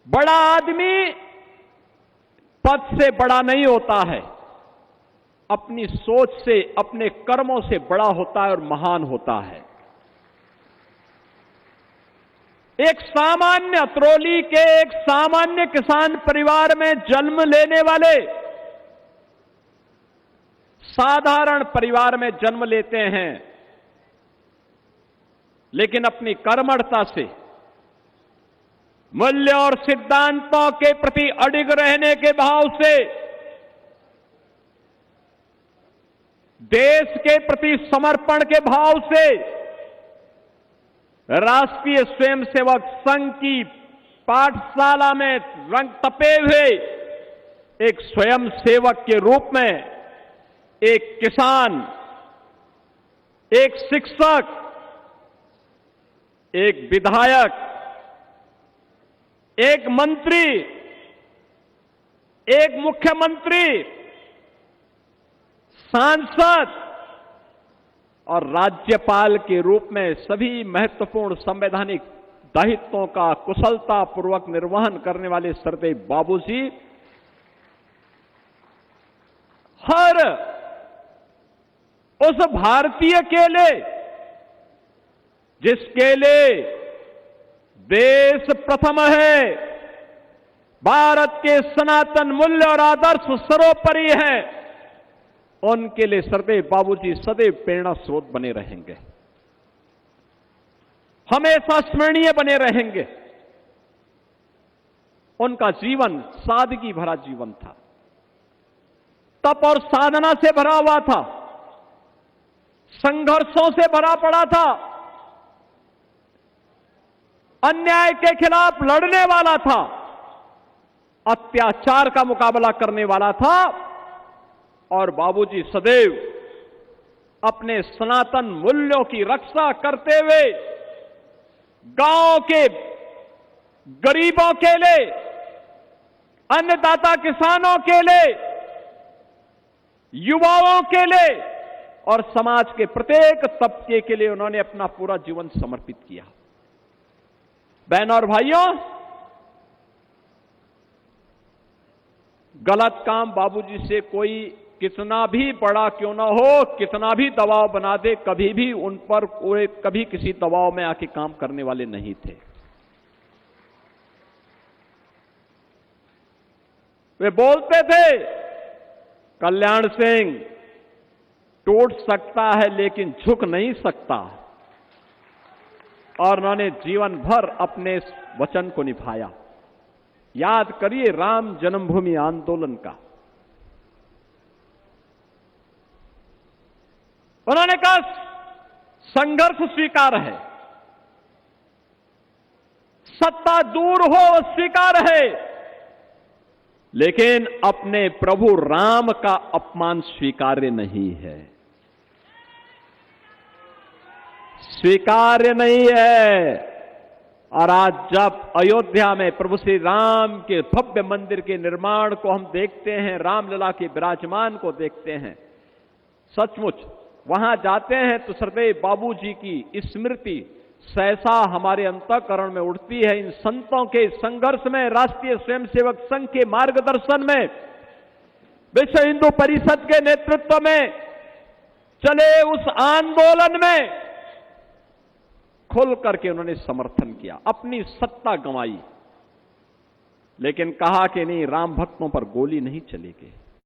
बड़ा आदमी पद से बड़ा नहीं होता है, अपनी सोच से, अपने कर्मों से बड़ा होता है और महान होता है। एक सामान्य अतरौली के एक सामान्य किसान परिवार में जन्म लेने वाले साधारण परिवार में जन्म लेते हैं, लेकिन अपनी कर्मठता से, मूल्य और सिद्धांतों के प्रति अडिग रहने के भाव से, देश के प्रति समर्पण के भाव से राष्ट्रीय स्वयंसेवक संघ की पाठशाला में रंग तपे हुए एक स्वयंसेवक के रूप में एक किसान, एक शिक्षक, एक विधायक, एक मंत्री, एक मुख्यमंत्री, सांसद और राज्यपाल के रूप में सभी महत्वपूर्ण संवैधानिक दायित्वों का कुशलतापूर्वक निर्वहन करने वाले सरदेव बाबूजी हर उस भारतीय के लिए जिसके लिए देश प्रथम है, भारत के सनातन मूल्य और आदर्श सर्वोपरि है, उनके लिए सरदेव बाबूजी सदैव प्रेरणा स्रोत बने रहेंगे, हमेशा स्मरणीय बने रहेंगे। उनका जीवन सादगी भरा जीवन था, तप और साधना से भरा हुआ था, संघर्षों से भरा पड़ा था, अन्याय के खिलाफ लड़ने वाला था, अत्याचार का मुकाबला करने वाला था। और बाबूजी सदैव अपने सनातन मूल्यों की रक्षा करते हुए गांव के गरीबों के लिए, अन्नदाता किसानों के लिए, युवाओं के लिए और समाज के प्रत्येक तबके के लिए उन्होंने अपना पूरा जीवन समर्पित किया। बहनों और भाइयों, गलत काम बाबूजी से कोई कितना भी बड़ा क्यों ना हो, कितना भी दबाव बना दे, कभी भी उन पर कोई कभी किसी दबाव में आके काम करने वाले नहीं थे। वे बोलते थे, कल्याण सिंह टूट सकता है लेकिन झुक नहीं सकता, और उन्होंने जीवन भर अपने वचन को निभाया। याद करिए राम जन्मभूमि आंदोलन का, उन्होंने कहा संघर्ष स्वीकार है, सत्ता दूर हो स्वीकार है, लेकिन अपने प्रभु राम का अपमान स्वीकार्य नहीं है, स्वीकार्य नहीं है। और आज जब अयोध्या में प्रभु श्री राम के भव्य मंदिर के निर्माण को हम देखते हैं, रामलला के विराजमान को देखते हैं, सचमुच वहां जाते हैं तो सरदेव बाबूजी की स्मृति सहसा हमारे अंतःकरण में उठती है। इन संतों के संघर्ष में, राष्ट्रीय स्वयंसेवक संघ के मार्गदर्शन में, विश्व हिंदू परिषद के नेतृत्व में चले उस आंदोलन में खुल करके उन्होंने समर्थन किया, अपनी सत्ता गंवाई, लेकिन कहा कि नहीं, राम भक्तों पर गोली नहीं चलेगी।